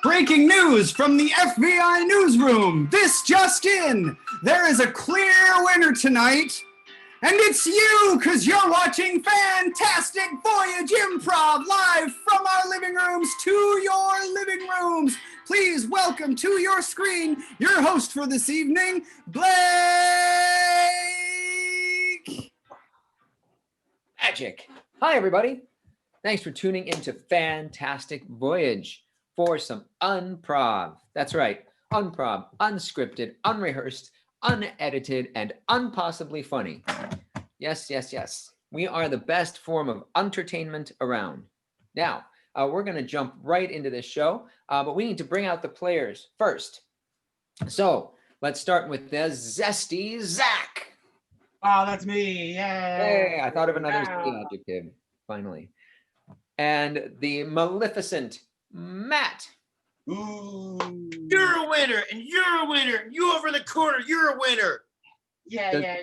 Breaking news from the FVI newsroom. This just in. There is a clear winner tonight. And it's you, because you're watching fantastic Voyage Improv live from our living rooms to your living rooms. Please welcome to your screen your host for this evening, Blake Magic. Hi, everybody. Thanks for tuning into Fantastic Voyage for some Unprov. That's right, Unprov, unscripted, unrehearsed, unedited, and unpossibly funny. Yes, yes, yes. We are the best form of entertainment around. Now, we're going to jump right into this show, but we need to bring out the players first. So let's start with the zesty Zach. Oh, that's me. Yay. Hey, I thought of another zesty adjective, finally. And the maleficent Matt. Ooh. You're a winner, and you're a winner. You over in the corner, you're a winner. Yeah.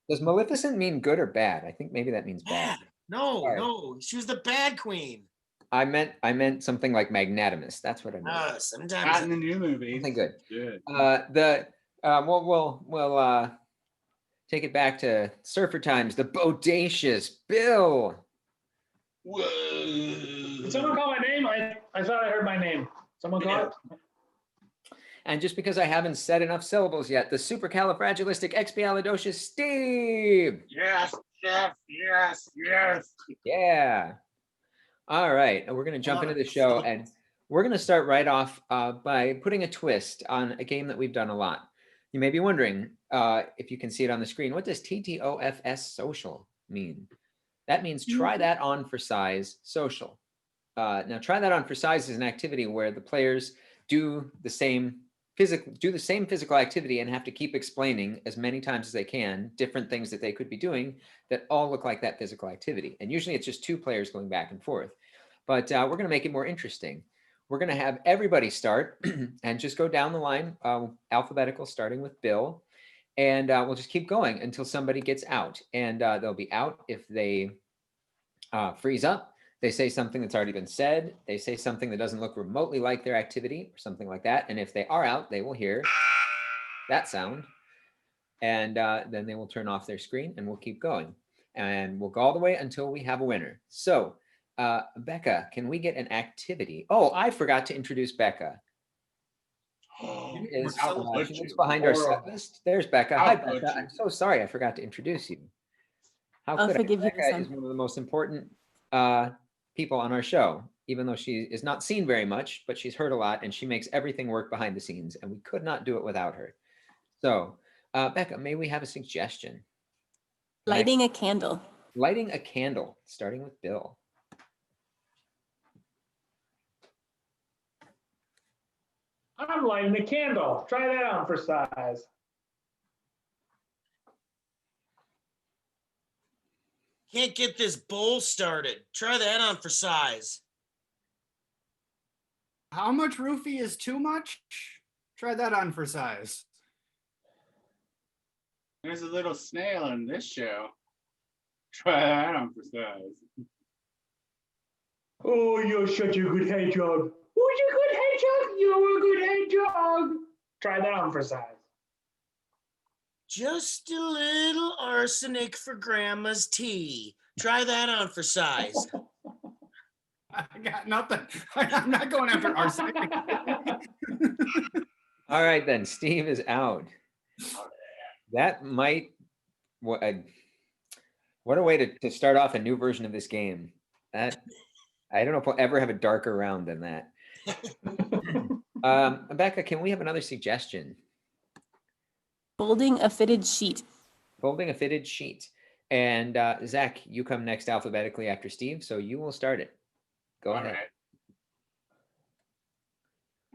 Does maleficent mean good or bad? I think maybe that means bad. No, she was the bad queen. I meant something like magnanimous. That's what I meant. Sometimes Not in the new movie. Something good. Good. We'll take it back to surfer times. The bodacious Bill. Whoa. Did someone call my name? I thought I heard my name. Someone call it? And just because I haven't said enough syllables yet, the supercalifragilisticexpialidocious Steve. Yes. Yeah. All right. And we're going to jump into the show, and we're going to start right off by putting a twist on a game that we've done a lot. You may be wondering if you can see it on the screen. What does TTOFS social mean? That means try that on for size social. Now, try that on for size is an activity where the players do the same physical activity and have to keep explaining as many times as they can different things that they could be doing that all look like that physical activity. And usually it's just two players going back and forth. But we're going to make it more interesting. We're going to have everybody start and just go down the line, alphabetical, starting with Bill. And we'll just keep going until somebody gets out. And they'll be out if they freeze up. They say something that's already been said. They say something that doesn't look remotely like their activity or something like that. And if they are out, they will hear that sound. And then they will turn off their screen and we'll keep going. And we'll go all the way until we have a winner. So, Becca, can we get an activity? Oh, I forgot to introduce Becca. She's behind our set list. There's Becca. Hi, Becca. I'm so sorry I forgot to introduce you. How could I? Becca is one of the most important people on our show, even though she is not seen very much, but she's heard a lot and she makes everything work behind the scenes, and we could not do it without her. So, Becca, may we have a suggestion? Lighting a candle. Lighting a candle, starting with Bill. I'm lighting a candle. Try that on for size. Can't get this bowl started. Try that on for size. How much roofie is too much? Try that on for size. There's a little snail in this show. Try that on for size. Oh, you're such a good hedgehog. Who's a good hedgehog? You're a good hedgehog. Try that on for size. Just a little arsenic for grandma's tea. Try that on for size. I got nothing. I'm not going after arsenic. All right, then. Steve is out. That might... What a way to start off a new version of this game. I don't know if we'll ever have a darker round than that. Becca, can we have another suggestion? Folding a fitted sheet. Folding a fitted sheet. And Zach, you come next alphabetically after Steve, so you will start it. Go ahead. Right.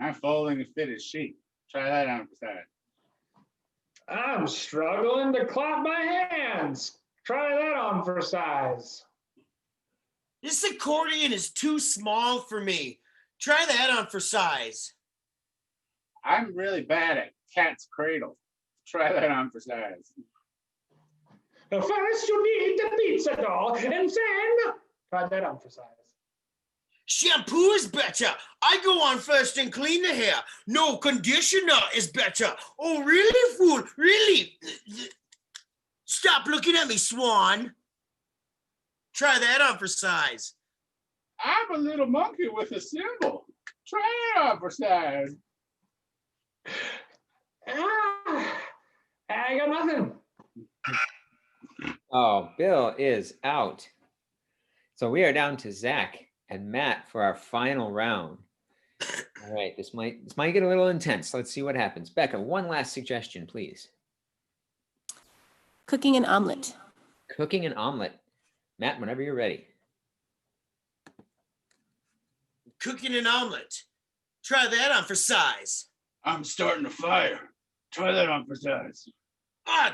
I'm folding a fitted sheet. Try that on for size. I'm struggling to clap my hands. Try that on for size. This accordion is too small for me. Try that on for size. I'm really bad at cat's cradle. Try that on for size. First you need the pizza dough, and then try that on for size. Shampoo is better. I go on first and clean the hair. No, conditioner is better. Oh, really, fool? Really? Stop looking at me, Swan. Try that on for size. I'm a little monkey with a cymbal. Try it on for size. I got nothing. Oh, Bill is out. So we are down to Zach and Matt for our final round. All right, this might get a little intense. Let's see what happens. Becca, one last suggestion, please. Cooking an omelet. Cooking an omelet. Matt, whenever you're ready. Cooking an omelet. Try that on for size. I'm starting a fire. Try that on for size.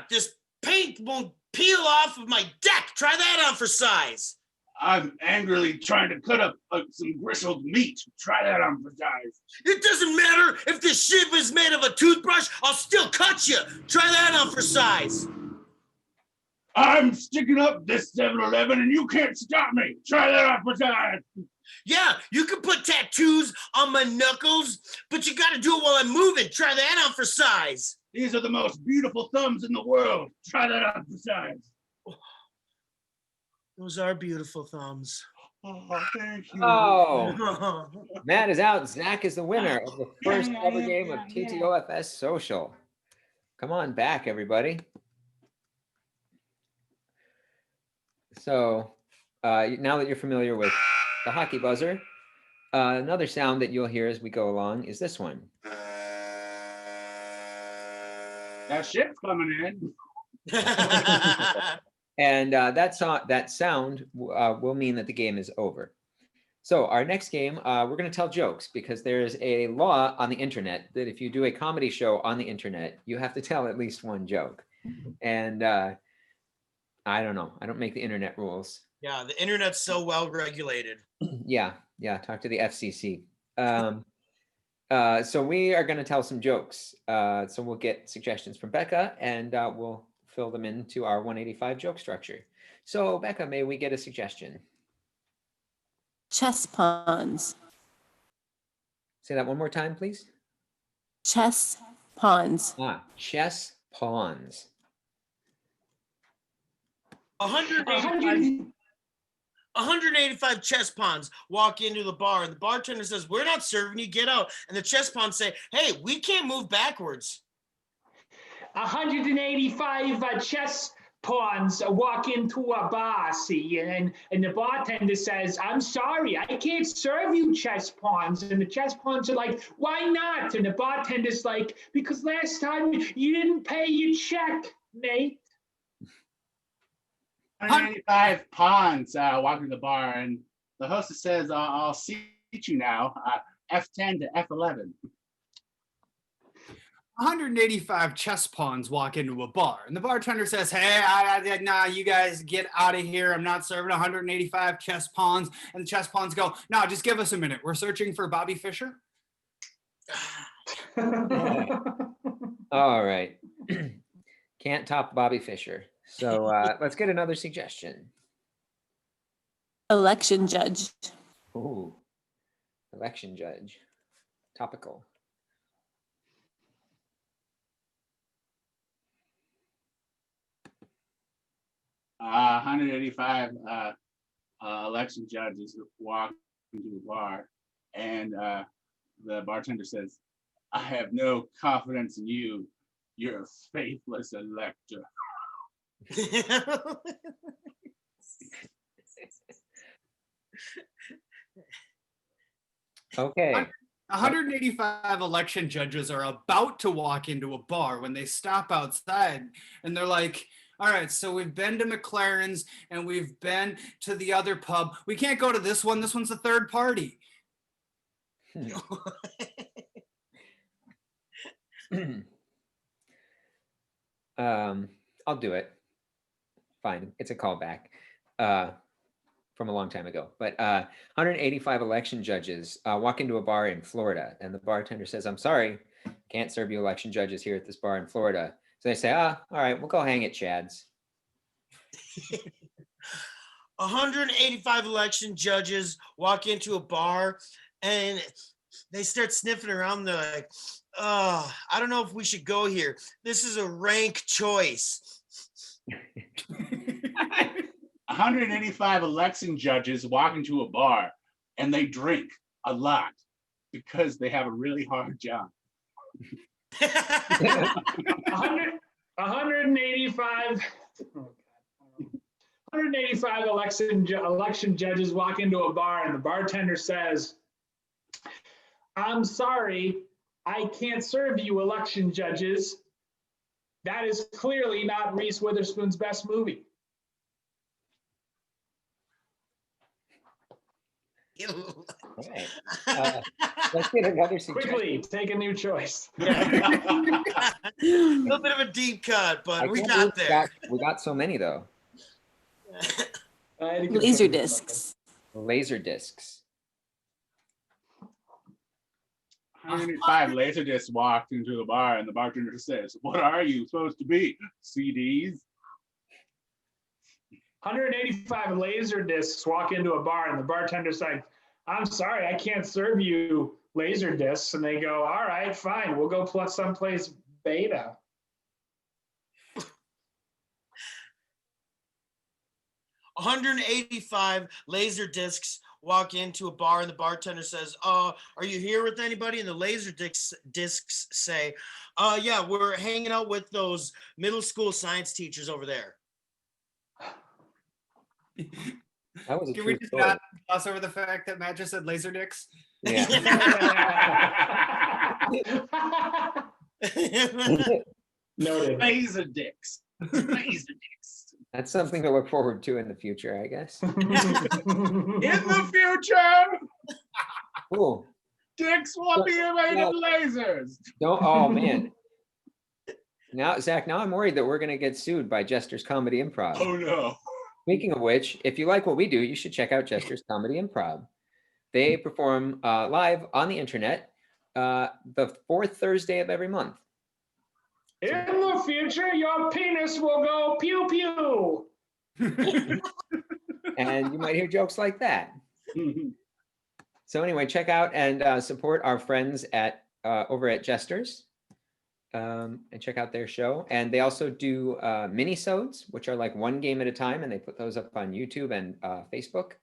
This paint won't peel off of my deck. Try that on for size. I'm angrily trying to cut up some gristled meat. Try that on for size. It doesn't matter if the shiv is made of a toothbrush. I'll still cut you. Try that on for size. I'm sticking up this 7-Eleven and you can't stop me. Try that on for size. Yeah, you can put tattoos on my knuckles, but you got to do it while I'm moving. Try that on for size. These are the most beautiful thumbs in the world. Try that on for size. Those are beautiful thumbs. Oh, thank you. Oh, Matt is out. Zach is the winner of the first ever game of TTOFS Social. Come on back, everybody. So now that you're familiar with the hockey buzzer, another sound that you'll hear as we go along is this one. That ship's coming in. And that sound will mean that the game is over. So our next game, we're going to tell jokes because there's a law on the internet that if you do a comedy show on the internet, you have to tell at least one joke. And I don't know. I don't make the internet rules. Yeah, the internet's so well regulated. Yeah. Talk to the FCC. So we are going to tell some jokes. So we'll get suggestions from Becca and we'll fill them into our 185 joke structure. So Becca, may we get a suggestion? Chess pawns. Say that one more time, please. Chess pawns. Chess pawns. 185 chess pawns walk into the bar and the bartender says, "We're not serving you, get out." And the chess pawns say, "Hey, we can't move backwards." 185 chess pawns walk into a bar, see, and the bartender says, "I'm sorry, I can't serve you chess pawns." And the chess pawns are like, "Why not?" And the bartender's like, "Because last time you didn't pay your check, mate." 185 pawns walk to the bar, and the hostess says, "I'll seat you now, F10 to F11. 185 chess pawns walk into a bar, and the bartender says, "Hey, nah, you guys get out of here. I'm not serving 185 chess pawns." And the chess pawns go, "No, just give us a minute. We're searching for Bobby Fischer." All right. Can't top Bobby Fischer. So let's get another suggestion. Election judge. Ooh, election judge. Topical. 185 election judges walk into a bar, and the bartender says, "I have no confidence in you. You're a faithless elector." Okay. 185 election judges are about to walk into a bar when they stop outside and they're like, "All right, so we've been to McLaren's and we've been to the other pub. We can't go to this one. This one's a third party." I'll do it. Fine. It's a callback from a long time ago. But 185 election judges walk into a bar in Florida, and the bartender says, "I'm sorry, can't serve you election judges here at this bar in Florida." So they say, "All right, we'll go hang at Chad's." 185 election judges walk into a bar and they start sniffing around. They're like, I don't know if we should go here. This is a rank choice. 185 election judges walk into a bar and they drink a lot because they have a really hard job. 185 election judges walk into a bar and the bartender says, "I'm sorry, I can't serve you election judges. That is clearly not Reese Witherspoon's best movie." Right. Let's get another suggestion. Quickly, take a new choice. A little bit of a deep cut, but we got there. We got so many though. Laser discs. Laser discs. 105 laser discs walked into the bar and the bartender says, "What are you supposed to be? CDs?" 185 laser discs walk into a bar and the bartender's like, "I'm sorry, I can't serve you laser discs." And they go, "All right, fine, we'll go plus someplace beta." 185 laser discs walk into a bar and the bartender says, "Are you here with anybody?" And the laser discs say, "Yeah, we're hanging out with those middle school science teachers over there." That was a Can true we just story. not gloss over the fact that Matt just said laser dicks? Yeah. Noted. Laser dicks. Laser dicks. That's something to look forward to in the future, I guess. In the future, Cool. dicks will be made of lasers. Don't. Oh man. Now, Zach. Now I'm worried that we're gonna get sued by Jester's Comedy Improv. Oh no. Speaking of which, if you like what we do, you should check out Jester's Comedy Improv. They perform live on the internet the fourth Thursday of every month. In the future, your penis will go pew pew. And you might hear jokes like that. So anyway, check out and support our friends at over at Jester's. And check out their show. And they also do mini-sodes, which are like one game at a time, and they put those up on YouTube and Facebook.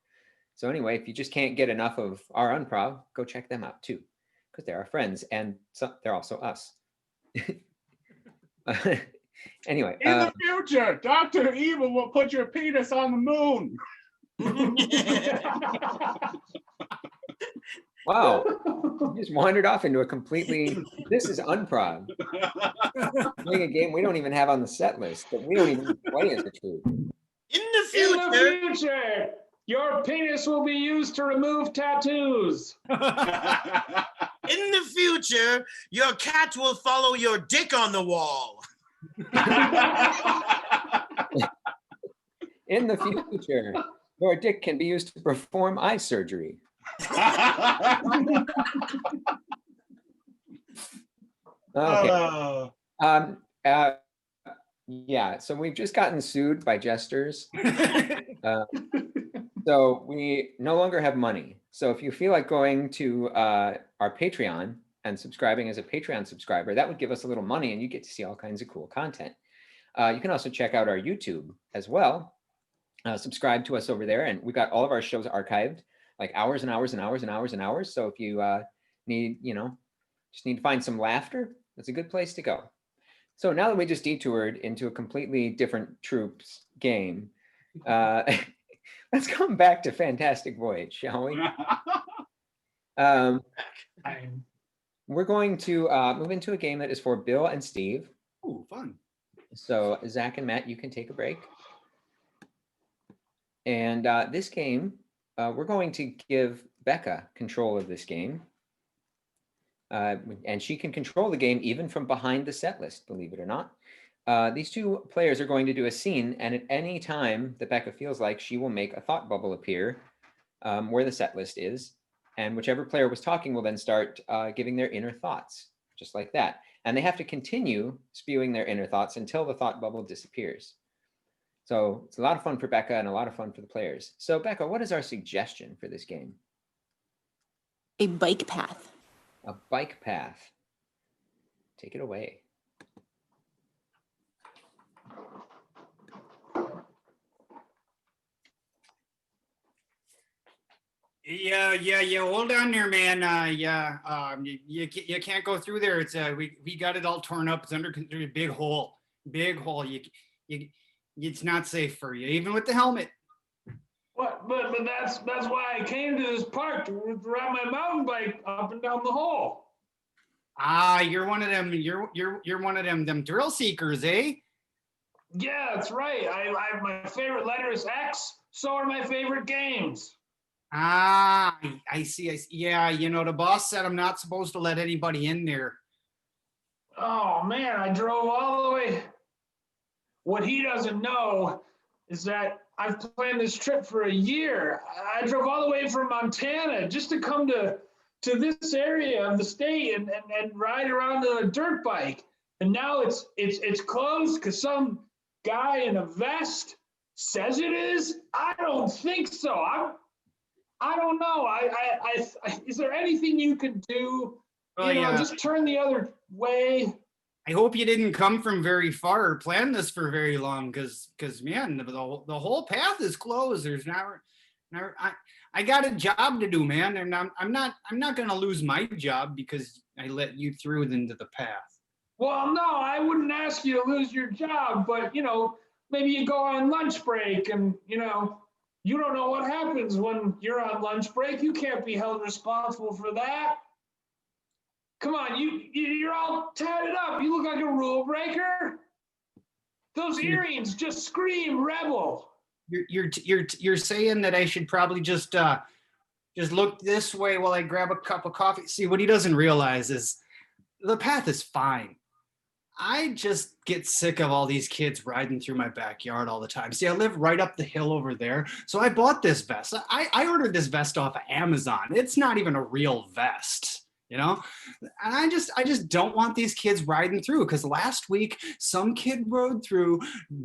So anyway, if you just can't get enough of our Unprov, go check them out too, because they're our friends and they're also us. Anyway. In the future, Dr. Evil will put your penis on the moon. Wow, you just wandered off into a completely, this is Unprov. Playing a game we don't even have on the set list, that we don't even play as a troop. In the In the future, future, your penis will be used to remove tattoos. in the future, your cat will follow your dick on the wall. In the future, your dick can be used to perform eye surgery. Okay. Yeah, so we've just gotten sued by Jester's. So we no longer have money. So if you feel like going to our Patreon and subscribing as a Patreon subscriber, that would give us a little money and you get to see all kinds of cool content. You can also check out our YouTube as well. Subscribe to us over there, and we got all of our shows archived, like hours and hours and hours and hours and hours. So if you need, just need to find some laughter, that's a good place to go. So now that we just detoured into a completely different troops game, let's come back to Fantastic Voyage, shall we? We're going to move into a game that is for Bill and Steve. Ooh, fun. So Zach and Matt, you can take a break. And this game, we're going to give Becca control of this game. And she can control the game even from behind the set list, believe it or not. These two players are going to do a scene, and at any time that Becca feels like, she will make a thought bubble appear where the set list is. And whichever player was talking will then start giving their inner thoughts, just like that. And they have to continue spewing their inner thoughts until the thought bubble disappears. So it's a lot of fun for Becca and a lot of fun for the players. So Becca, what is our suggestion for this game? A bike path. A bike path. Take it away. Yeah. Hold on there, man. You can't go through there. It's we got it all torn up. It's under a big hole. Big hole. You it's not safe for you, even with the helmet. What? But that's why I came to this park to ride my mountain bike up and down the hole. You're one of them. You're one of them thrill seekers, eh? Yeah, that's right. I my favorite letter is X. So are my favorite games. I see. Yeah, the boss said I'm not supposed to let anybody in there. Oh man, I drove all the way. What he doesn't know is that I've planned this trip for a year. I drove all the way from Montana just to come to this area of the state and ride around on a dirt bike. And now it's closed because some guy in a vest says it is. I don't think so. I don't know. Is there anything you can do? Just turn the other way. I hope you didn't come from very far or plan this for very long, because man, the whole path is closed. There's I got a job to do, man, and I'm not gonna lose my job because I let you through into the path. Well, no, I wouldn't ask you to lose your job, but maybe you go on lunch break and you don't know what happens when you're on lunch break. You can't be held responsible for that. Come on, you're all tatted up. You look like a rule breaker. Those earrings just scream rebel. You're saying that I should probably just look this way while I grab a cup of coffee. See, what he doesn't realize is the path is fine. I just get sick of all these kids riding through my backyard all the time. See, I live right up the hill over there. So I bought this vest. I ordered this vest off of Amazon. It's not even a real vest, and I just don't want these kids riding through, because last week some kid rode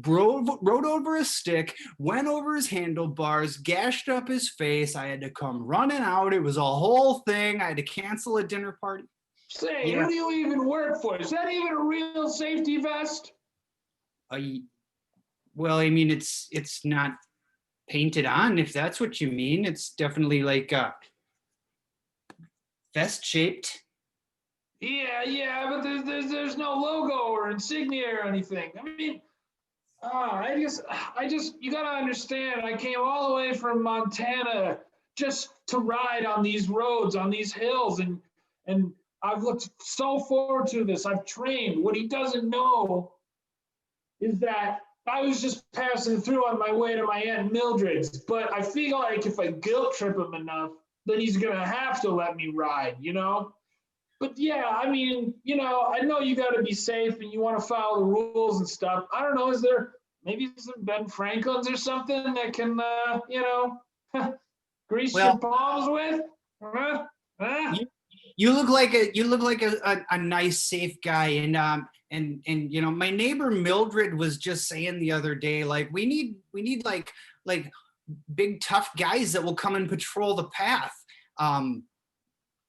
over a stick, went over his handlebars, gashed up his face. I had to come running out. It was a whole thing. I had to cancel a dinner party. Say, who do you even work for? Is that even a real safety vest? Well, I mean, it's not painted on, if that's what you mean. It's definitely like vest shaped. Yeah, but there's no logo or insignia or anything. I mean, I just you gotta understand. I came all the way from Montana just to ride on these roads, on these hills, and I've looked so forward to this. I've trained. What he doesn't know is that I was just passing through on my way to my Aunt Mildred's, but I feel like if I guilt trip him enough, then he's going to have to let me ride, But yeah, I mean, I know you got to be safe and you want to follow the rules and stuff. I don't know. Is there maybe some Ben Franklin's or something that can, grease your palms with? You look like a nice, safe guy, and my neighbor Mildred was just saying the other day, like we need like big tough guys that will come and patrol the path.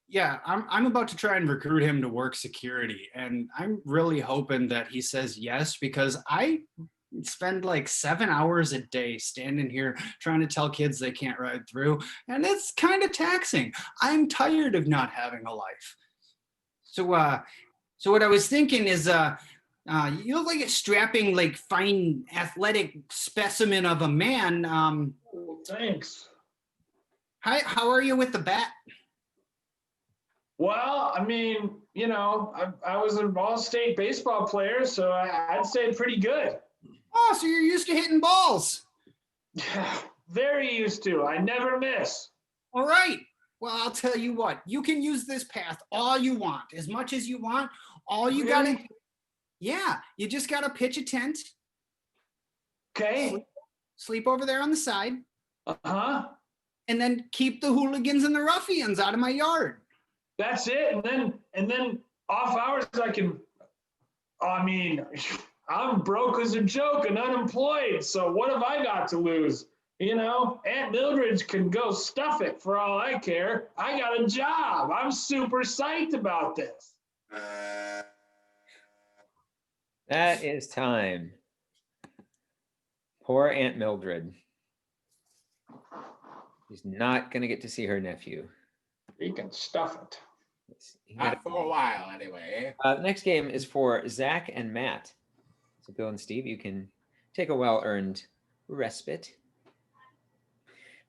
Yeah, I'm about to try and recruit him to work security, and I'm really hoping that he says yes, because I spend like 7 hours a day standing here trying to tell kids they can't ride through, and it's kind of taxing. I'm tired of not having a life. So what I was thinking is you look like a strapping, like fine athletic specimen of a man. Thanks. How are you with the bat? Well, I mean, I was an all-state baseball player, so I'd say pretty good. Oh, so you're used to hitting balls. Very used to. I never miss. All right. Well, I'll tell you what. You can use this path all you want, as much as you want. All you gotta, you just gotta pitch a tent. Okay. Sleep over there on the side. Uh-huh. And then keep the hooligans and the ruffians out of my yard. That's it. And then off hours I I'm broke as a joke and unemployed, so what have I got to lose? You know, Aunt Mildred can go stuff it for all I care. I got a job. I'm super psyched about this. That is time. Poor Aunt Mildred. She's not going to get to see her nephew. You can stuff it. Not for a while, anyway. The next game is for Zach and Matt. So Bill and Steve, you can take a well-earned respite.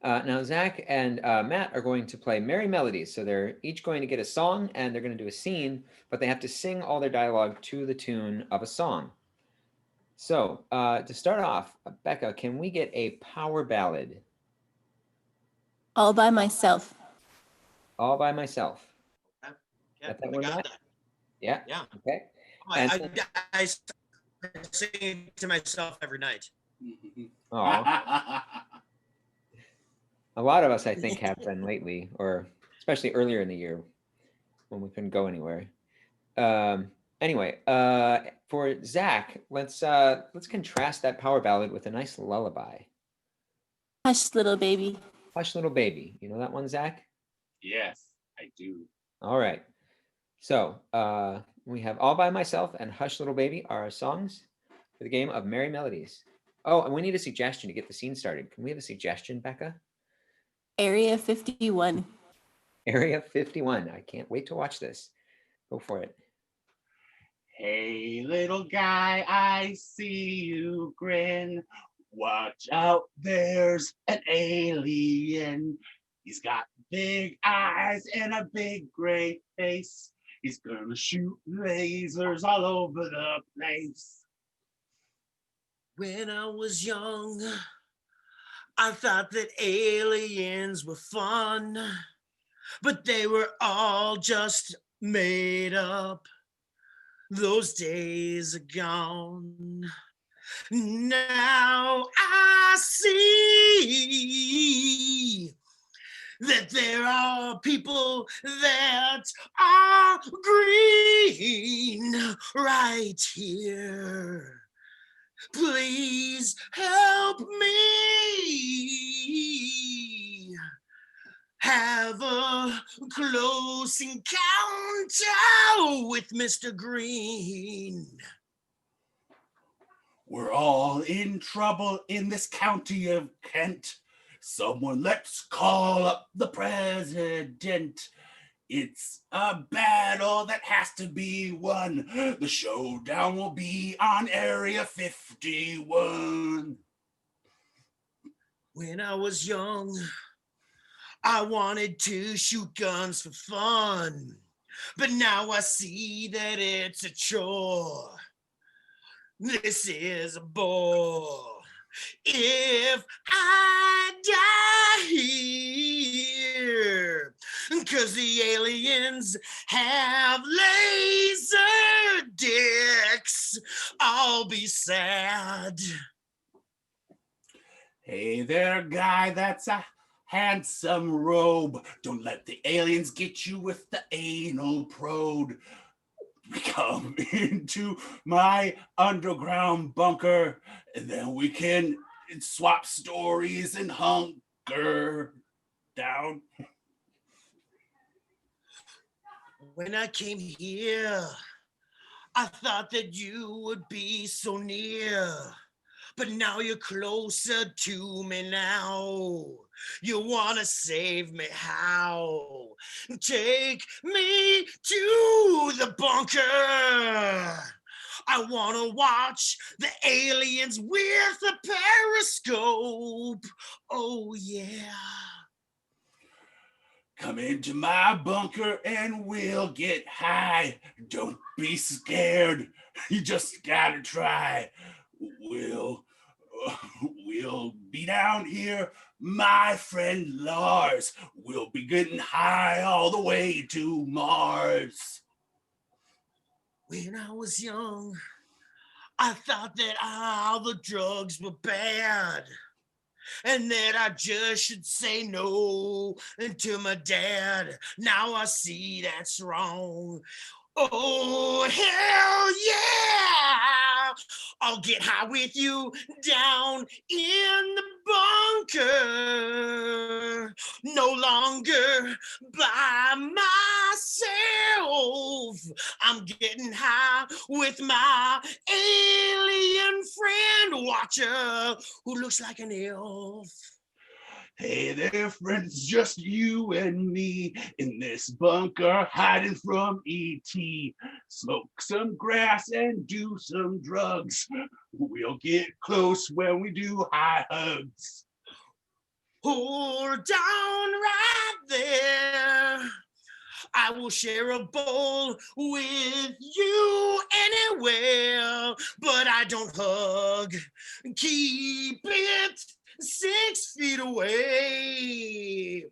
Now, Zach and Matt are going to play Merry Melodies. So they're each going to get a song, and they're going to do a scene, but they have to sing all their dialogue to the tune of a song. So to start off, Becca, can we get a power ballad? All by myself. All by myself. Yeah, Got that I one, got Matt? that. Yeah? Yeah. Okay. I sing to myself every night. Aw. A lot of us, I think, have been lately, or especially earlier in the year when we couldn't go anywhere. Anyway, for Zach, let's contrast that power ballad with a nice lullaby. Hush, little baby. Hush, little baby. You know that one, Zach? Yes, I do. All right. So we have All by Myself and Hush, Little Baby are our songs for the game of Merry Melodies. Oh, and we need a suggestion to get the scene started. Can we have a suggestion, Becca? Area 51. Area 51. I can't wait to watch this. Go for it. Hey, little guy, I see you grin. Watch out, there's an alien. He's got big eyes and a big gray face. He's gonna shoot lasers all over the place. When I was young, I thought that aliens were fun, but they were all just made up. Those days are gone. Now I see that there are people that are green right here. Please help me have a close encounter with Mr. Green. We're all in trouble in this county of Kent. Someone let's call up the president. It's a battle that has to be won. The showdown will be on Area 51. When I was young, I wanted to shoot guns for fun, but now I see that it's a chore. This is a bore. If I die here, 'cause the aliens have laser dicks, I'll be sad. Hey there, guy, that's a handsome robe. Don't let the aliens get you with the anal probe. Come into my underground bunker, and then we can swap stories and hunker down. When I came here, I thought that you would be so near, but now you're closer to me now. You wanna save me, how? Take me to the bunker. I wanna watch the aliens with a periscope. Oh yeah. Come into my bunker and we'll get high. Don't be scared. You just gotta try. We'll be down here, my friend Lars. We'll be getting high all the way to Mars. When I was young, I thought that all the drugs were bad, and that I just should say no to my dad. Now I see that's wrong. Oh, hell yeah! I'll get high with you down in the bunker. No longer by myself. I'm getting high with my alien friend watcher who looks like an elf. Hey there, friends, just you and me in this bunker hiding from E.T. Smoke some grass and do some drugs. We'll get close when we do high hugs. Hold down right there. I will share a bowl with you anywhere, but I don't hug. Keep it 6 feet away.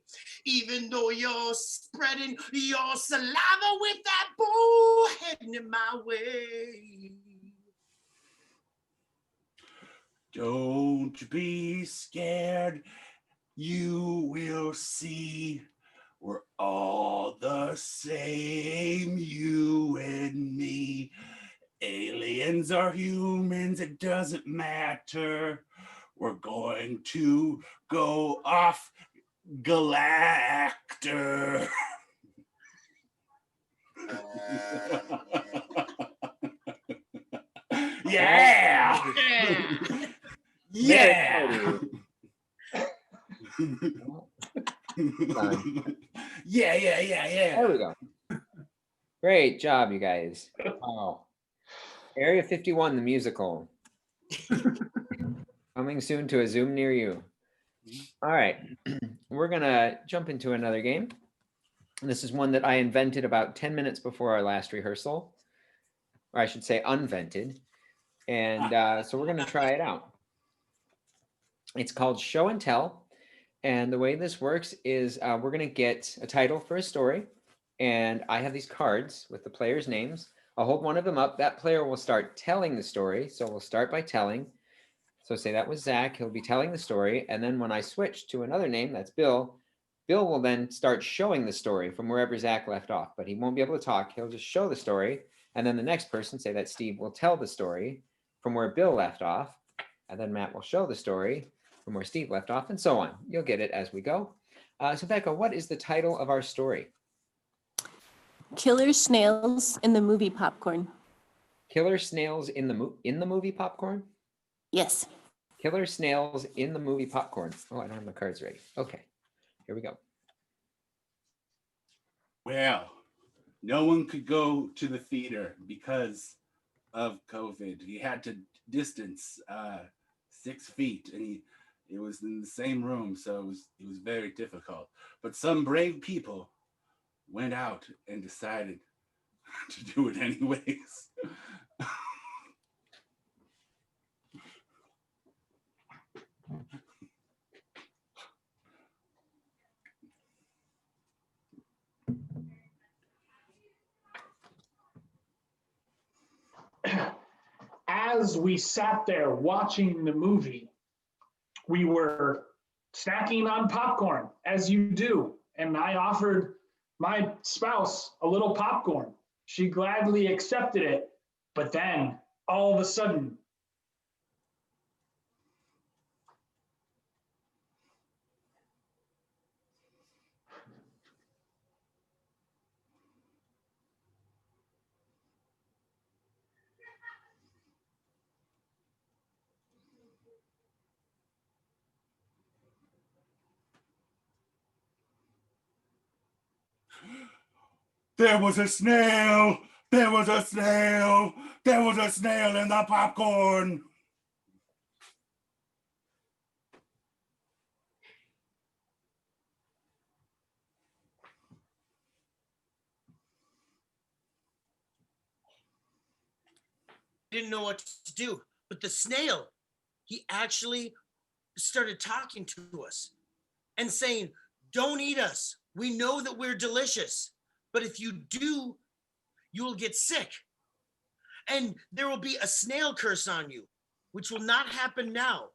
Even though you're spreading your saliva with that bowl heading in my way. Don't be scared. You will see. We're all the same, you and me. Aliens are humans, it doesn't matter. We're going to go off Galactor. Yeah! Yeah! Yeah. There we go. Great job, you guys. Wow. Area 51, the musical. Coming soon to a Zoom near you. All right. We're going to jump into another game. This is one that I invented about 10 minutes before our last rehearsal. Or I should say unvented. And so we're going to try it out. It's called Show and Tell. And the way this works is we're going to get a title for a story. And I have these cards with the players' names. I'll hold one of them up. That player will start telling the story. So we'll start by telling. So say that was Zach. He'll be telling the story. And then when I switch to another name, that's Bill, Bill will then start showing the story from wherever Zach left off. But he won't be able to talk. He'll just show the story. And then the next person, say that Steve, will tell the story from where Bill left off. And then Matt will show the story from where Steve left off, and so on. You'll get it as we go. So Becca, what is the title of our story? Killer snails in the movie Popcorn. Killer snails in the movie Popcorn? Yes. Killer snails in the movie Popcorn. Oh, I don't have my cards ready. Okay, here we go. Well, no one could go to the theater because of COVID. He had to distance 6 feet, and it was in the same room, so it was very difficult. But some brave people went out and decided to do it anyways. As we sat there watching the movie, we were snacking on popcorn, as you do. And I offered my spouse a little popcorn. She gladly accepted it. But then, all of a sudden, There was a snail! There was a snail! There was a snail in the popcorn! Didn't know what to do, but the snail, he actually started talking to us and saying, "Don't eat us. We know that we're delicious, but if you do, you will get sick. And there will be a snail curse on you, which will not happen now."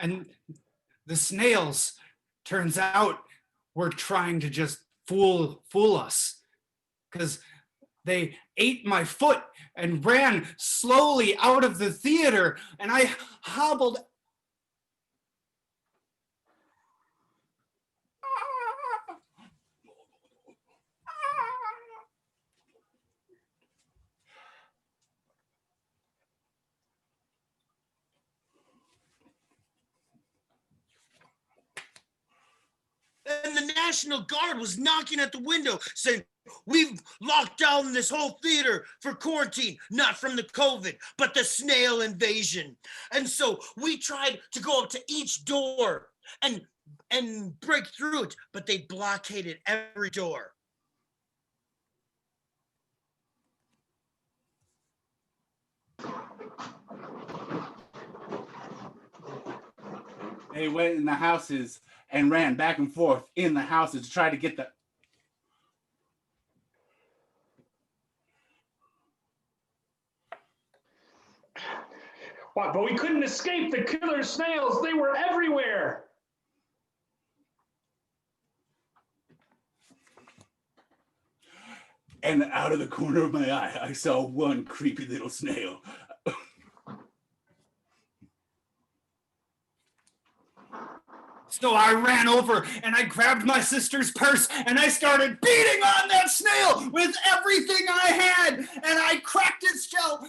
And the snails, turns out, were trying to just fool us, because they ate my foot and ran slowly out of the theater, and I hobbled. And the National Guard was knocking at the window saying, we've locked down this whole theater for quarantine, not from the COVID, but the snail invasion. And so we tried to go up to each door and break through it, but they blockaded every door. They went in the houses and ran back and forth in the houses to try to get the. What, but we couldn't escape the killer snails. They were everywhere. And out of the corner of my eye, I saw one creepy little snail. So I ran over and I grabbed my sister's purse and I started beating on that snail with everything I had, and I cracked its shell.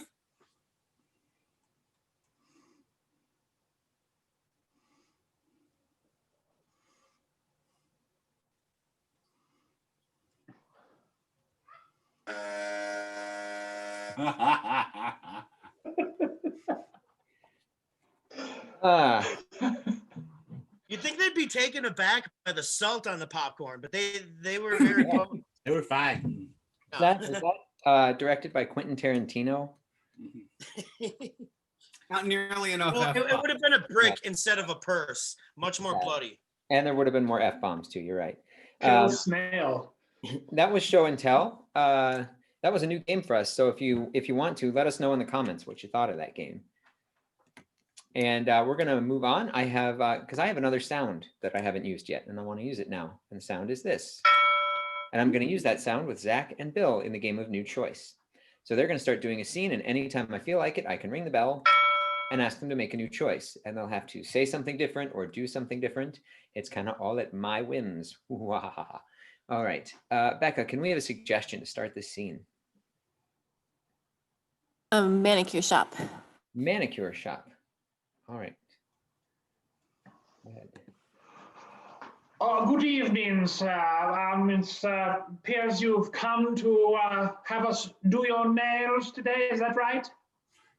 You'd think they'd be taken aback by the salt on the popcorn, but they were very potent. They were fine. Is that directed by Quentin Tarantino? Not nearly enough. Well, it would have been a brick instead of a purse, much more bloody. And there would have been more F-bombs too, you're right. Kill snail. That was Show and Tell. That was a new game for us. So if you want to, let us know in the comments what you thought of that game. And we're going to move on. I have, because I have another sound that I haven't used yet, and I want to use it now. And the sound is this. And I'm going to use that sound with Zach and Bill in the game of New Choice. So they're going to start doing a scene, and anytime I feel like it, I can ring the bell and ask them to make a new choice. And they'll have to say something different or do something different. It's kind of all at my whims. All right. Becca, can we have a suggestion to start this scene? A manicure shop. Manicure shop. All right. Go ahead. Good evening, sir. It appears you've come to have us do your nails today. Is that right?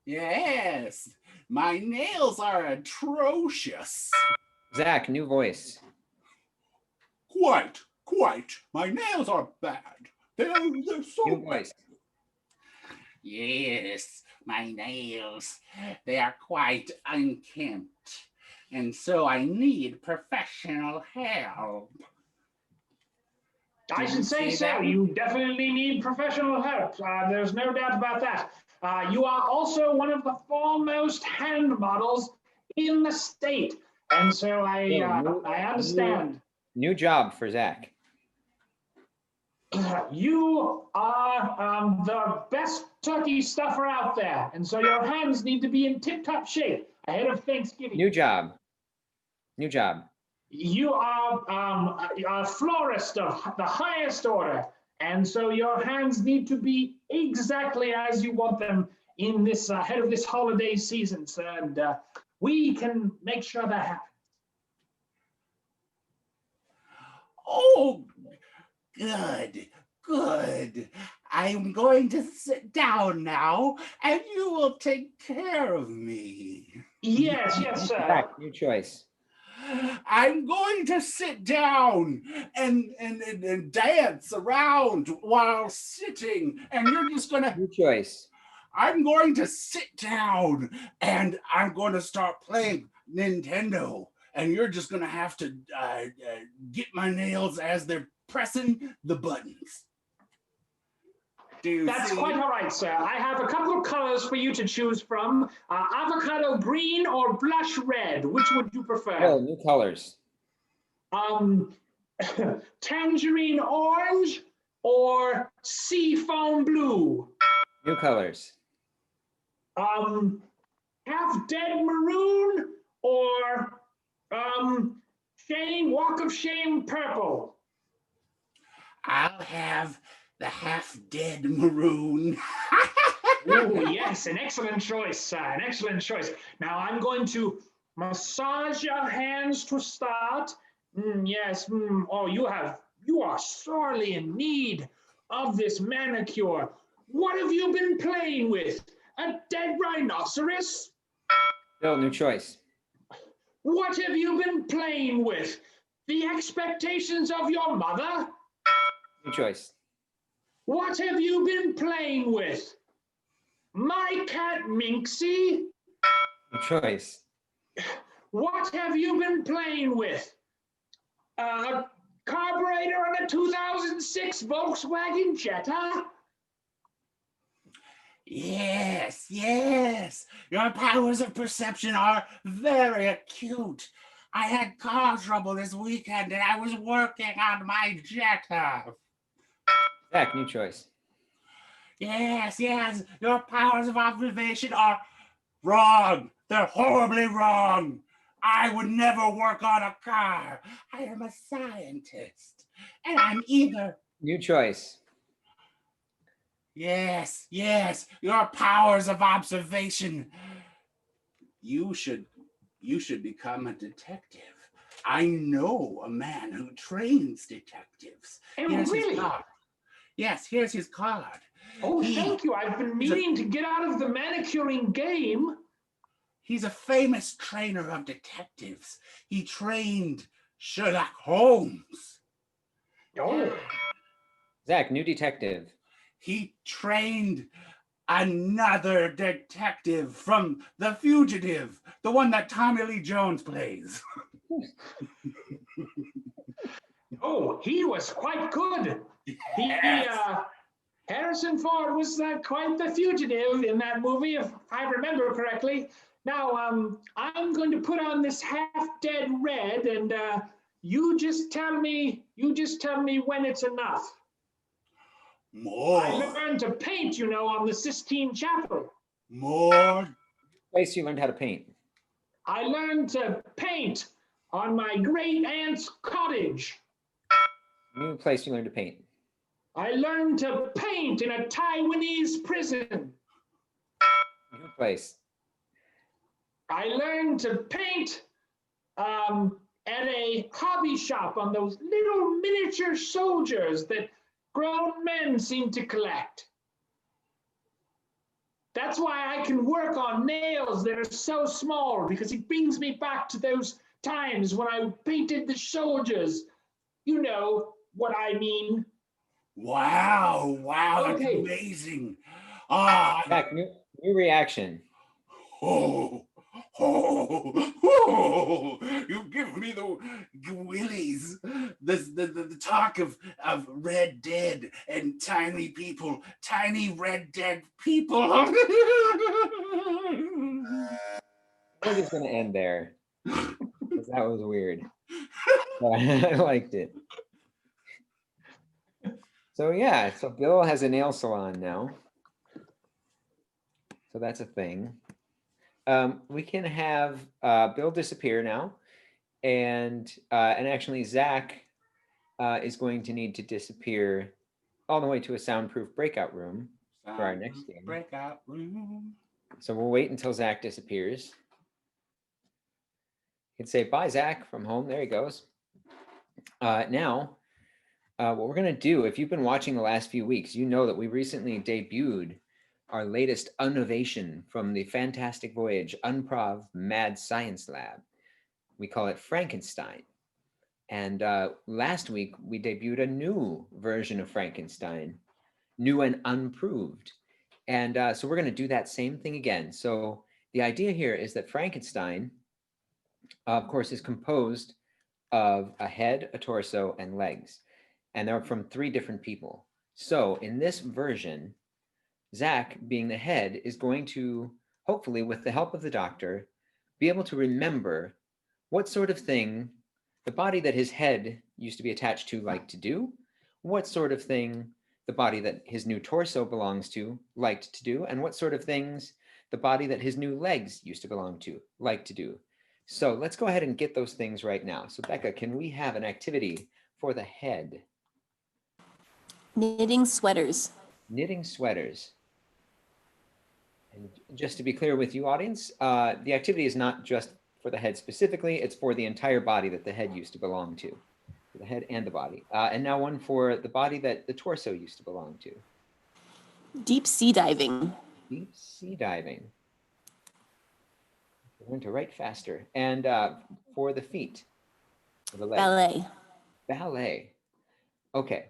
Yes, my nails are atrocious. Zach, new voice. Quite. My nails are bad. They're so New bad. voice. Yes, my nails, they are quite unkempt, and so I need professional help. I should say so. You definitely need professional help. There's no doubt about that. You are also one of the foremost hand models in the state, and so I understand. New job for Zach. You are the best turkey stuffer out there, and so your hands need to be in tip-top shape ahead of Thanksgiving. New job. You are a florist of the highest order, and so your hands need to be exactly as you want them in this ahead of this holiday season, sir, and we can make sure that happens. Oh, good. I'm going to sit down now, and you will take care of me. Yes, sir. Zach, new choice. I'm going to sit down and dance around while sitting, and you're just gonna. New choice. I'm going to sit down, and I'm going to start playing Nintendo, and you're just gonna have to get my nails as they're pressing the buttons. Do you That's see? quite all right, sir. I have a couple of colors for you to choose from. Avocado green or blush red. Which would you prefer? Oh, new colors. Tangerine orange or seafoam blue? New colors. Half dead maroon or shame walk of shame purple? I'll have the half-dead maroon. Oh, yes, an excellent choice, sir. An excellent choice. Now I'm going to massage your hands to start. Yes. Oh, you are sorely in need of this manicure. What have you been playing with? A dead rhinoceros? Bill, new choice. What have you been playing with? The expectations of your mother? New choice. What have you been playing with? My cat Minxie? New choice. What have you been playing with? A carburetor on a 2006 Volkswagen Jetta? Yes, yes. Your powers of perception are very acute. I had car trouble this weekend and I was working on my Jetta. Zach, new choice. Yes, yes. Your powers of observation are wrong. They're horribly wrong. I would never work on a car. I am a scientist. And I'm eager. New choice. Yes, yes. Your powers of observation. You should become a detective. I know a man who trains detectives. Oh, Here's really? his card. Yes, here's his card. Oh, thank you. I've been meaning to get out of the manicuring game. He's a famous trainer of detectives. He trained Sherlock Holmes. Oh, Zach, new detective. He trained another detective from The Fugitive, the one that Tommy Lee Jones plays. oh, he was quite good. Harrison Ford was quite the fugitive in that movie, if I remember correctly. Now, I'm going to put on this half-dead red, and you just tell me when it's enough. More. I learned to paint, on the Sistine Chapel. More. Place you learned how to paint. I learned to paint on my great aunt's cottage. New place you learned to paint. I learned to paint in a Taiwanese prison. New place. I learned to paint at a hobby shop on those little miniature soldiers that grown men seem to collect. That's why I can work on nails that are so small, because it brings me back to those times when I painted the soldiers. You know what I mean. Wow, Okay. That's amazing. Zach, new reaction. Oh, you give me the willies. The talk of Red Dead and tiny people, tiny Red Dead people. I think it's going to end there. Because that was weird. But I liked it. So yeah, so Bill has a nail salon now. So that's a thing. We can have Bill disappear now. And actually Zach is going to need to disappear all the way to a soundproof breakout room for our next game. Breakout room. So we'll wait until Zach disappears. You can say bye, Zach, from home. There he goes. Now, what we're going to do, if you've been watching the last few weeks, you know that we recently debuted our latest innovation from the fantastic Voyage Unprov Mad Science Lab. We call it Frankenstein. And last week, we debuted a new version of Frankenstein, new and unproved. And so we're going to do that same thing again. So the idea here is that Frankenstein, of course, is composed of a head, a torso, and legs. And they're from 3 different people. So in this version, Zach, being the head, is going to, hopefully with the help of the doctor, be able to remember what sort of thing the body that his head used to be attached to liked to do, what sort of thing the body that his new torso belongs to liked to do, and what sort of things the body that his new legs used to belong to liked to do. So let's go ahead and get those things right now. So Becca, can we have an activity for the head? Knitting sweaters. Knitting sweaters. And just to be clear with you, audience, the activity is not just for the head specifically, it's for the entire body that the head used to belong to, for the head and the body. And now one for the body that the torso used to belong to. Deep sea diving. Deep sea diving. We're going to write faster. And for the feet, for the legs. Ballet. Ballet. Okay.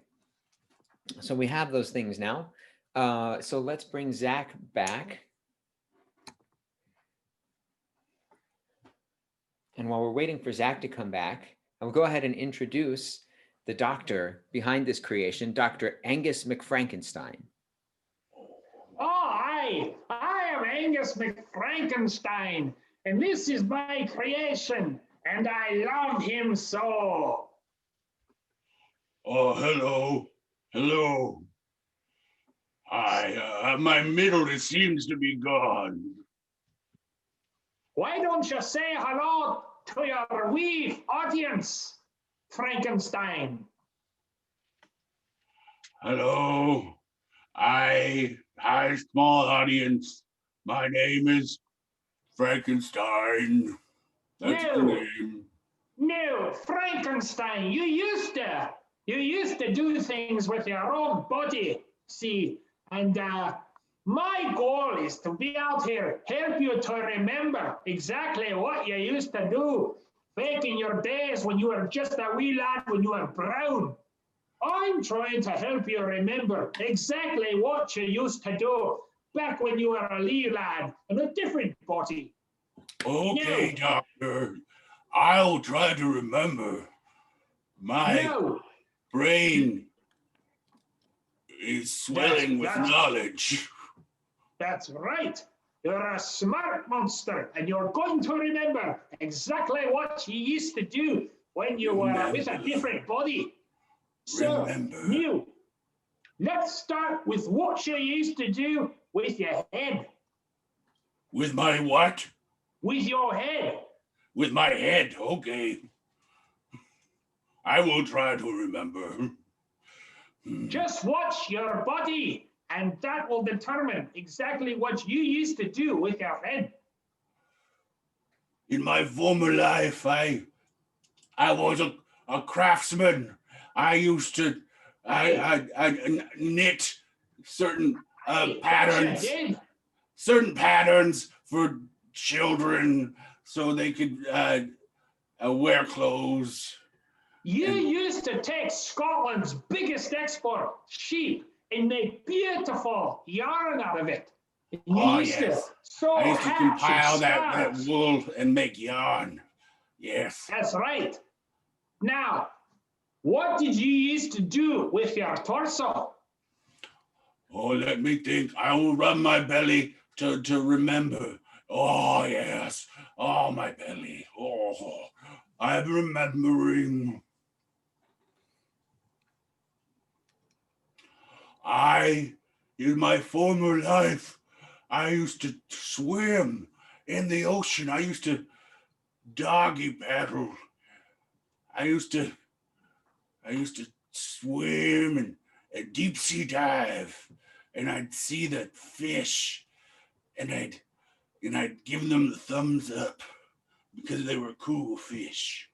So we have those things now. So let's bring Zach back. And while we're waiting for Zach to come back, I'll go ahead and introduce the doctor behind this creation, Dr. Angus McFrankenstein. Oh, I am Angus McFrankenstein, and this is my creation, and I love him so. Oh, hello. My middle seems to be gone. Why don't you say hello to your wee audience, Frankenstein? Hello. Hi, small audience. My name is Frankenstein. That's the name. No, Frankenstein, you used to do things with your own body, see, and my goal is to be out here, help you to remember exactly what you used to do back in your days when you were just a wee lad, when you were brown. I'm trying to help you remember exactly what you used to do back when you were a wee lad in a different body. Okay, Doctor. I'll try to remember. My brain is swelling with knowledge. That's right. You're a smart monster, and you're going to remember exactly what you used to do when you were with a different body. So, let's start with what you used to do with your head. With my what? With your head. With my head, okay. I will try to remember. Just watch your body, and that will determine exactly what you used to do with your head. In my former life, I was a craftsman. I used to I knit certain patterns, certain patterns for children so they could wear clothes. You used to take Scotland's biggest export, sheep, and make beautiful yarn out of it. I used to compile that wool and make yarn. Yes. That's right. Now, what did you used to do with your torso? Oh, let me think. I will rub my belly to remember. Oh, yes. Oh, my belly. Oh, I'm remembering. In my former life, I used to swim in the ocean. I used to doggy paddle. I used to swim and deep sea dive, and I'd see the fish, and I'd give them the thumbs up because they were cool fish.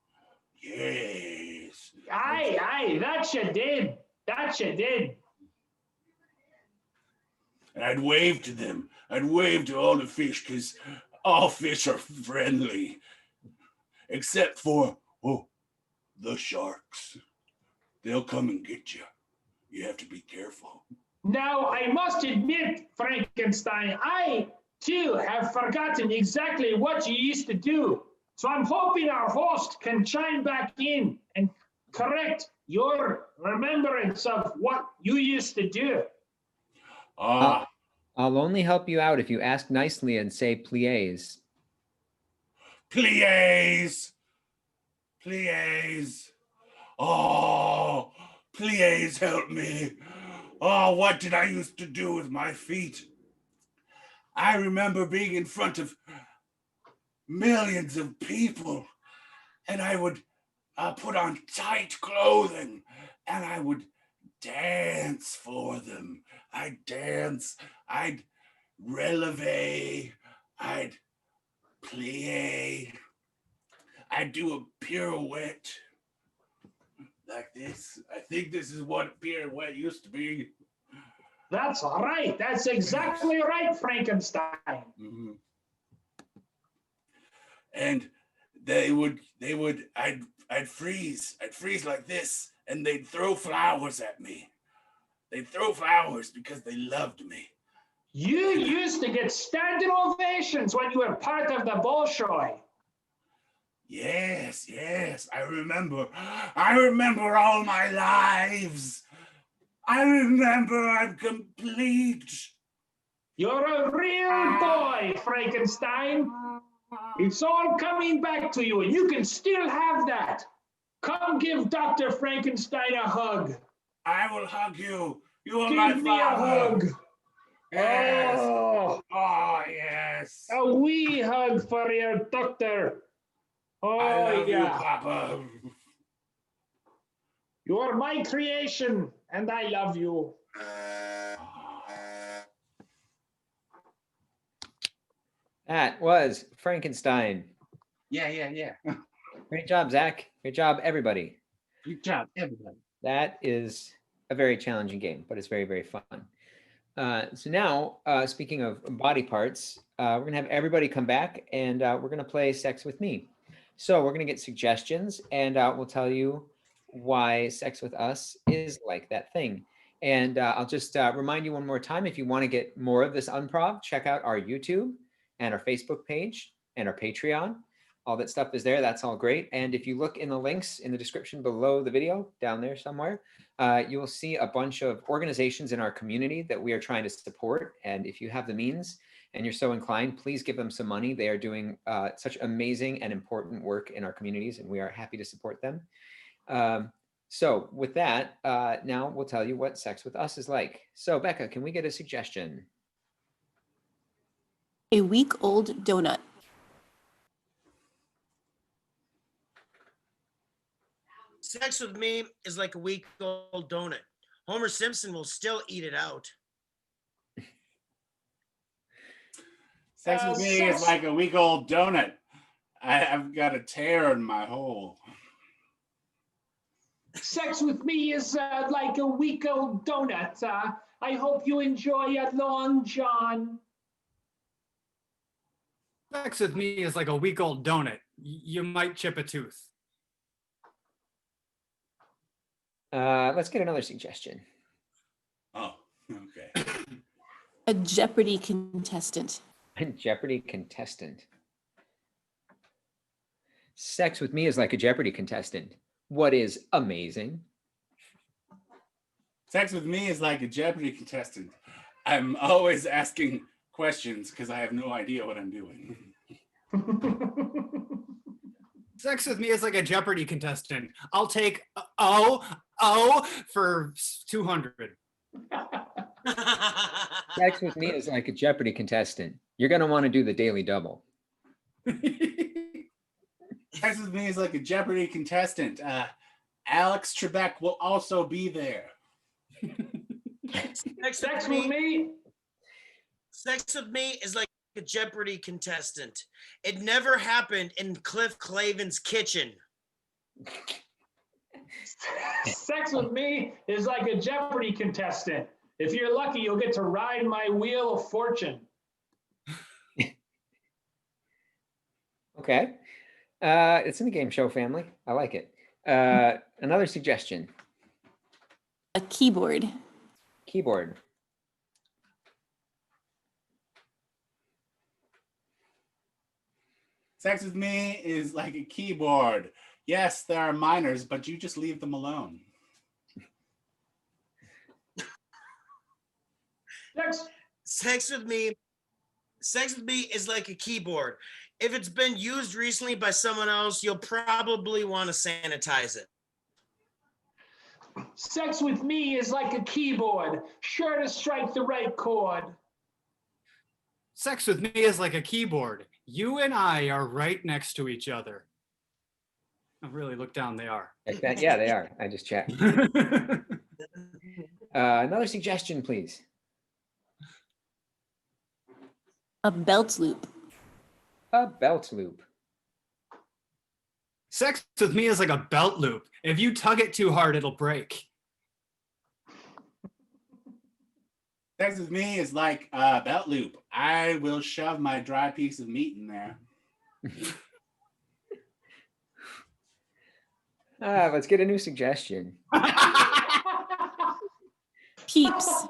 Yes. Aye, that you did. That you did. And I'd wave to them. I'd wave to all the fish because all fish are friendly, except for the sharks. They'll come and get you. You have to be careful. Now, I must admit, Frankenstein, I too have forgotten exactly what you used to do. So I'm hoping our host can chime back in and correct your remembrance of what you used to do. Ah, I'll only help you out if you ask nicely and say please. please, please. Oh, please help me. Oh, what did I used to do with my feet? I remember being in front of millions of people, and I would put on tight clothing, and I would dance for them. I'd dance, I'd releve, I'd plie, I'd do a pirouette like this. I think this is what a pirouette used to be. That's right. That's exactly right, Frankenstein. Mhm. And I'd freeze like this, and they'd throw flowers at me. They'd throw flowers because they loved me. You used to get standing ovations when you were part of the Bolshoi. Yes, I remember all my lives. I remember I'm complete. You're a real boy, Frankenstein. It's all coming back to you, and you can still have that. Come give Dr. Frankenstein a hug. I will hug you. You are Give my me a father. hug. Yes. Oh, Yes. a wee hug for your doctor. Oh, I love you, yeah. Papa. You're my creation, and I love you. That was Frankenstein. Yeah. Great job, Zach. Great job, everybody. Good job, everybody. That is a very challenging game, but it's very, very fun. So now, speaking of body parts, we're going to have everybody come back, and we're going to play Sex with Me. So we're going to get suggestions, and we'll tell you why Sex with Us is like that thing. And I'll just remind you one more time, if you want to get more of this Unprov, check out our YouTube and our Facebook page and our Patreon. All that stuff is there. That's all great. And if you look in the links in the description below the video, down there somewhere, you will see a bunch of organizations in our community that we are trying to support. And if you have the means and you're so inclined, please give them some money. They are doing such amazing and important work in our communities, and we are happy to support them. So with that, now we'll tell you what Sex with Us is like. So Becca, can we get a suggestion? A week-old donut. Sex with me is like a week-old donut. Homer Simpson will still eat it out. Sex with me is like a week-old donut. I've got a tear in my hole. Sex with me is like a week-old donut. I hope you enjoy it, Long John. Sex with me is like a week-old donut. You might chip a tooth. Let's get another suggestion. Oh, okay. A Jeopardy contestant. A Jeopardy contestant. Sex with me is like a Jeopardy contestant. What is amazing? Sex with me is like a Jeopardy contestant. I'm always asking questions because I have no idea what I'm doing. Sex with me is like a Jeopardy contestant. I'll take O for 200. Sex with me is like a Jeopardy contestant. You're going to want to do the daily double. Sex with me is like a Jeopardy contestant. Alex Trebek will also be there. Sex with me. Sex with me is like a Jeopardy contestant. It never happened in Cliff Clavin's kitchen. Sex with me is like a Jeopardy contestant. If you're lucky, you'll get to ride my wheel of fortune. Okay. It's in the game show family. I like it. Another suggestion. A keyboard. Keyboard. Sex with me is like a keyboard. Yes, there are minors, but you just leave them alone. Sex with me is like a keyboard. If it's been used recently by someone else, you'll probably want to sanitize it. Sex with me is like a keyboard, sure to strike the right chord. Sex with me is like a keyboard. You and I are right next to each other. Oh, really, look down, they are. Like that? Yeah, they are. I just checked. Another suggestion, please. A belt loop. A belt loop. Sex with me is like a belt loop. If you tug it too hard, it'll break. Sex with me is like a belt loop. I will shove my dry piece of meat in there. Let's get a new suggestion. Peeps.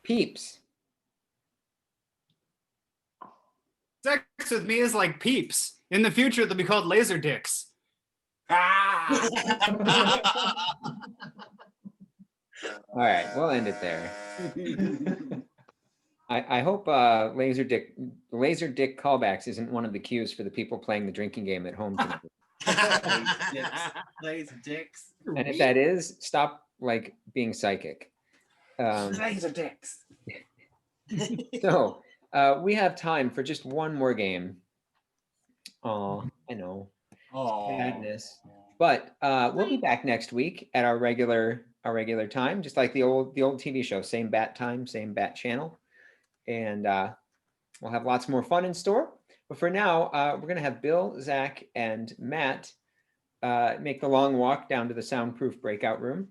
Peeps. Sex with me is like peeps. In the future, they'll be called laser dicks. Ah! All right, we'll end it there. I hope laser dick callbacks isn't one of the cues for the people playing the drinking game at home tonight. Laser dicks. And if that is, stop like being psychic. Laser dicks. So we have time for just one more game. Oh, I know. Oh, Sadness. But we'll be back next week at our regular time, just like the old TV show, same bat time, same bat channel, and we'll have lots more fun in store. But for now, we're gonna have Bill, Zach, and Matt make the long walk down to the soundproof breakout room,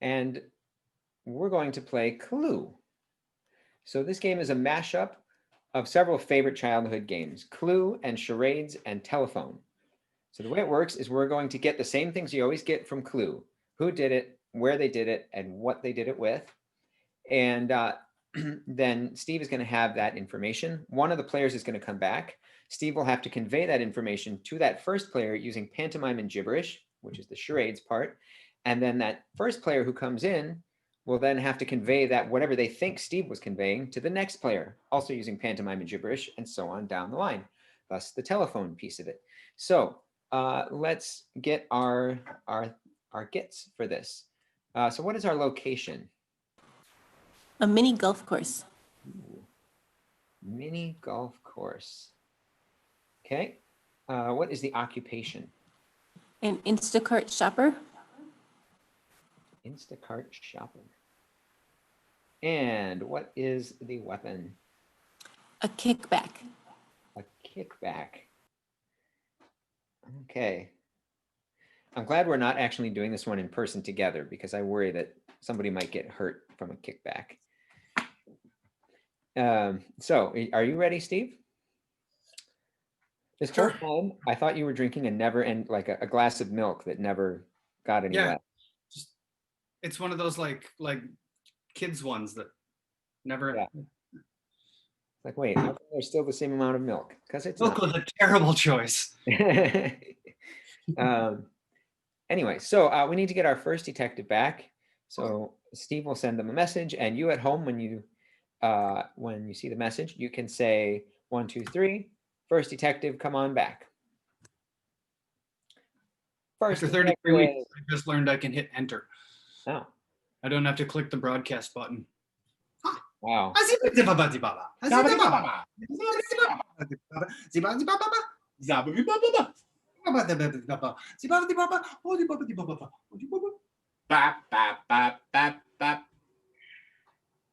and we're going to play Clue. So this game is a mashup of several favorite childhood games, Clue and Charades and Telephone. So the way it works is we're going to get the same things you always get from Clue: who did it, where they did it, and what they did it with. And then Steve is going to have that information. One of the players is going to come back. Steve will have to convey that information to that first player using pantomime and gibberish, which is the charades part. And then that first player who comes in will then have to convey that whatever they think Steve was conveying to the next player, also using pantomime and gibberish, and so on down the line. Thus the telephone piece of it. So let's get our gets for this. So what is our location? A mini golf course. Ooh. Mini golf course. Okay. What is the occupation? An Instacart shopper. Instacart shopper. And what is the weapon? A kickback. A kickback. Okay. I'm glad we're not actually doing this one in person together, because I worry that somebody might get hurt from a kickback. So are you ready, Steve? This whole time, I thought you were drinking a glass of milk that never got any wet. It's one of those like kids ones that never. Yeah. Like, wait, how come there's still the same amount of milk? Because it's milk was a terrible choice. Anyway, so we need to get our first detective back. So Steve will send them a message, and you at home, when you see the message, you can say 1, 2, 3. First detective, come on back. First. After 33 weeks, I just learned I can hit enter. Oh. I don't have to click the broadcast button. Wow. Bap, bap, bap, bap, bap.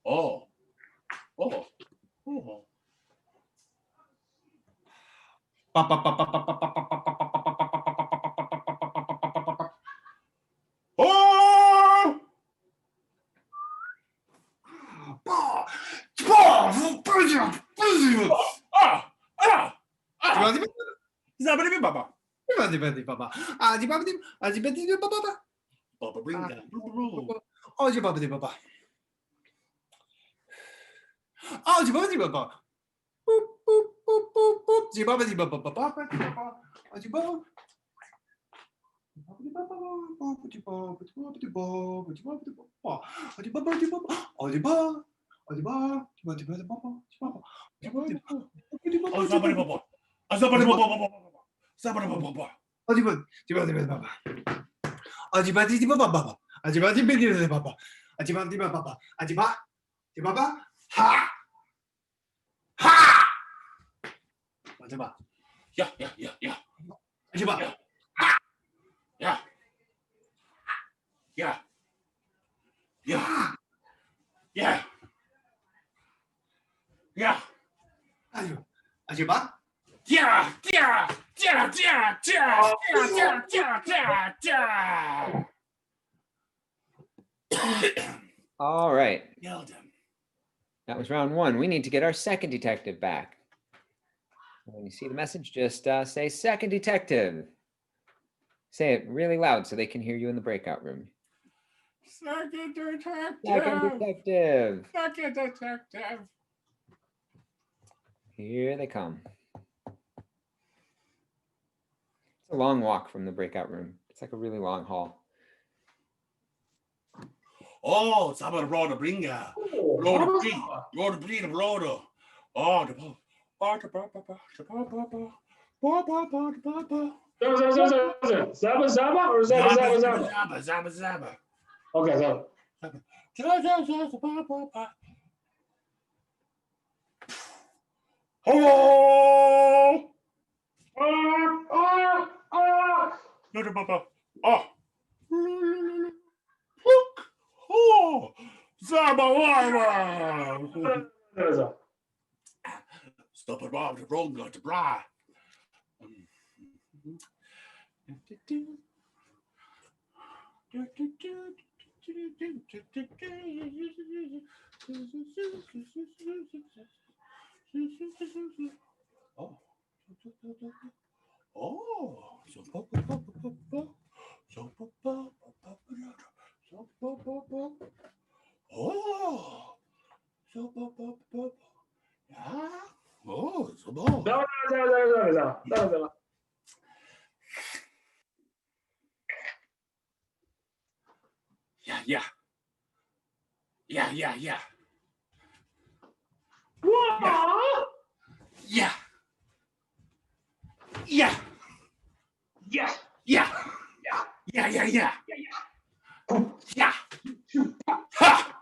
Oh. Oh. Oh. Oh! Yeah, yeah, yeah, yeah. Yeah. Yeah. Yeah. Yeah. Yeah. Yeah. Yeah. Yeah. Yeah. Yeah. Yeah. Yeah. Yeah. Yeah. Yeah. Yeah. All right. Nailed him. That was round one. We need to get our second detective back. When you see the message, just say second detective. Say it really loud so they can hear you in the breakout room. Second detective. Second detective. Second detective. Here they come. It's a long walk from the breakout room. It's like a really long hall. Oh, it's about road bringer. Road breed, road. Oh, the Zaba Zaba or Zaba Zaba Zaba? Zaba Zaba. Okay, Zaba. Oh! Oh! Look! Oh! Zaba Zaba! Stop it, Bob, the wrong got to bra. Oh. Oh. Oh. Yeah. Oh, so Zaba. Yeah, yeah. Yeah, yeah, yeah. Yeah. Yeah. Yeah. Yeah. Yeah, yeah, yeah. Yeah. Ha!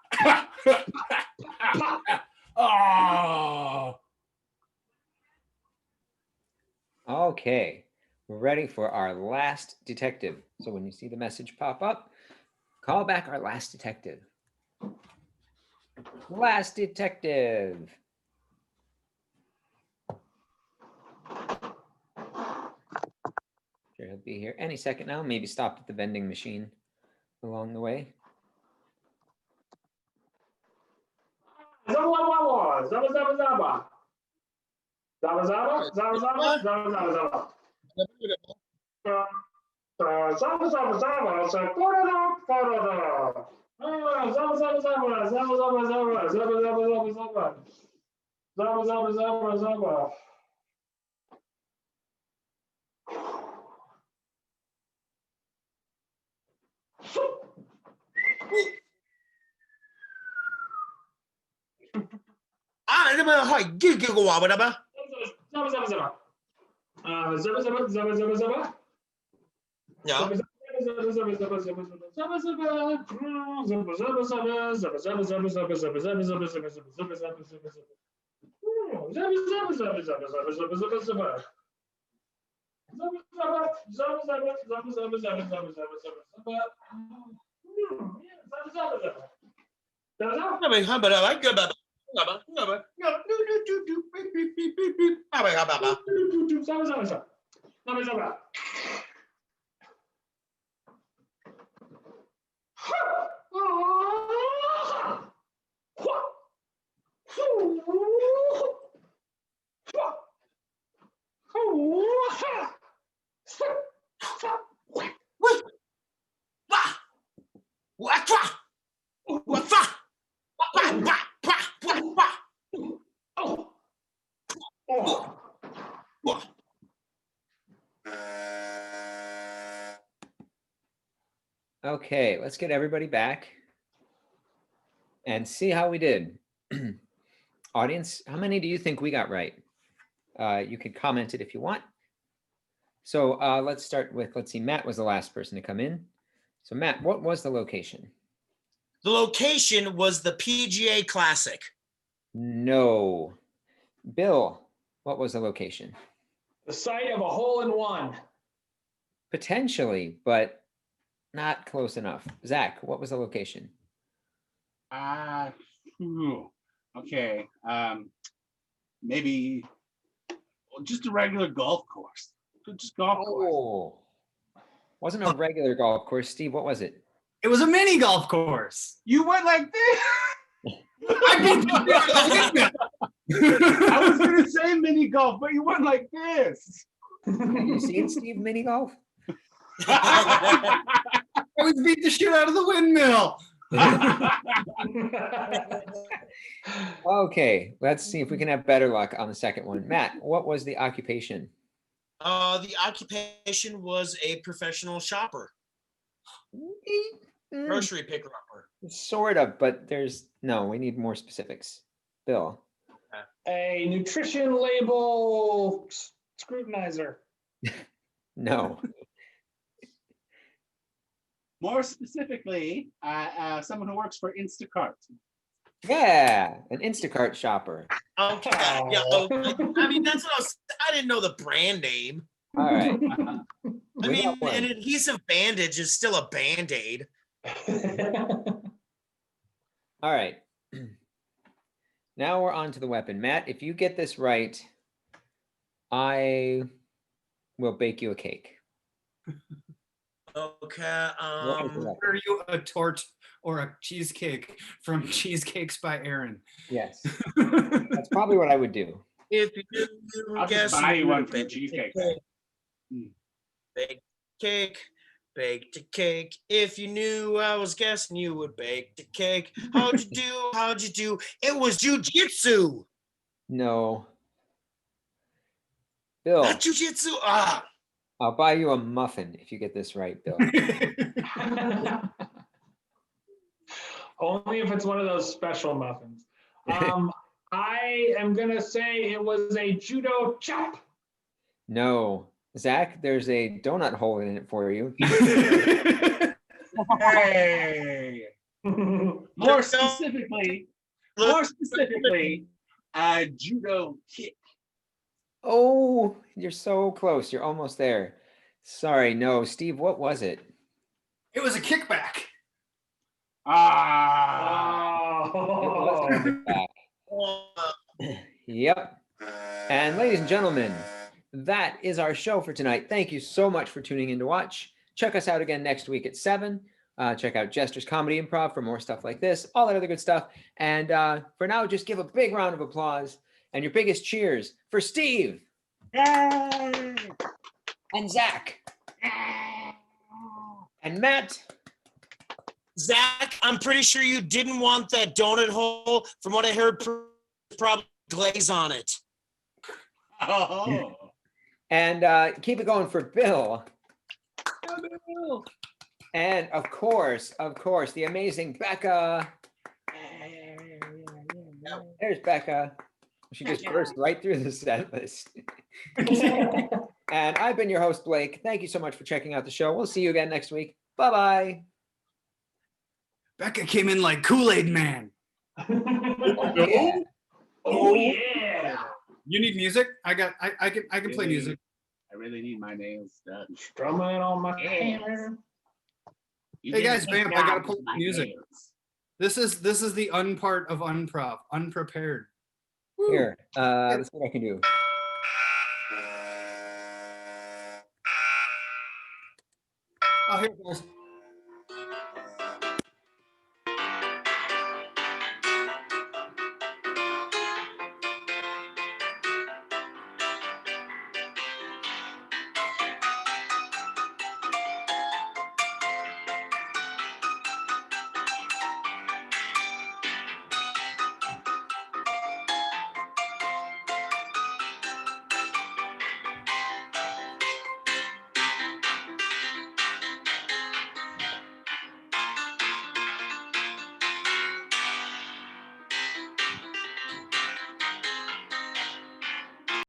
Oh. Okay, we're ready for our last detective. So when you see the message pop up, call back our last detective. Last detective. Sure, he'll be here any second now. Maybe stopped at the vending machine along the way. Zaba Zaba Zaba. Zaba Zaba Zaba Zaba Zaba Zaba Zaba. Zaba Zaba Zaba. Sakura Farada. Zaba Zaba Zaba Zaba Zaba Zaba Zaba Zaba Zaba Zaba. Zaba Zaba Zaba Zaba. Ah, det var höj, gig gå av det bara. Zaba Zaba Zaba. Zaba Zaba Zaba Zaba Zaba. Ja. Ja, men han bara var gubbar. Gubbar. Okay, let's get everybody back and see how we did. Audience, how many do you think we got right? You can comment it if you want. So let's start with, let's see, Matt was the last person to come in. So Matt, what was the location? The location was the PGA Classic. No. Bill, what was the location? The site of a hole-in-one. Potentially, but not close enough. Zach, what was the location? Okay. Maybe just a regular golf course. Just golf course. Oh, wasn't a regular golf course. Steve, what was it? It was a mini golf course. You went like this. I beat the I was gonna say mini golf, but you went like this. Have you seen Steve mini golf? I always beat the shit out of the windmill. Okay, let's see if we can have better luck on the second one. Matt, what was the occupation? The occupation was a professional shopper, grocery picker-upper. Sort of, but no, we need more specifics. Bill. A nutrition label scrutinizer. No. More specifically, someone who works for Instacart. Yeah, an Instacart shopper. Okay. Yeah. Okay. I mean, that's what I didn't know the brand name. All right. I mean, an adhesive bandage is still a Band-Aid. All right. Now we're on to the weapon. Matt, if you get this right, I will bake you a cake. Okay. Order you a torte or a cheesecake from Cheesecakes by Aaron. Yes. That's probably what I would do. If you I'll guess just buy you one would from bake Cheesecake. Bake cake, baked a cake. If you knew I was guessing, you would bake the cake. How'd you do? How'd you do? It was jujitsu. No. Bill, Not jujitsu. Ah. I'll buy you a muffin if you get this right, Bill. Only if it's one of those special muffins. I am gonna say it was a judo chop. No. Zach, there's a donut hole in it for you. Hey. More specifically, a judo kick. Oh, you're so close. You're almost there. Sorry, no. Steve, what was it? It was a kickback. Yep. And ladies and gentlemen, that is our show for tonight. Thank you so much for tuning in to watch. Check us out again next week at 7. Check out Jester's Comedy Improv for more stuff like this, all that other good stuff. And for now, just give a big round of applause and your biggest cheers for Steve. Yay! And Zach. And Matt. Zach, I'm pretty sure you didn't want that donut hole. From what I heard, probably glaze on it. Oh. And keep it going for Bill. And of course, the amazing Becca. There's Becca. She just burst right through the set list. And I've been your host, Blake. Thank you so much for checking out the show. We'll see you again next week. Bye-bye. Becca came in like Kool-Aid Man. Yeah. Oh yeah. You need music? I can play music. I really need my nails done. Strumming on my hammer. You Hey did a guys, good Vamp, I job gotta with pull my music. nails. This is the unpart of Unprov. Unprepared. Woo. Here, let's see what I can do. Oh, here it goes.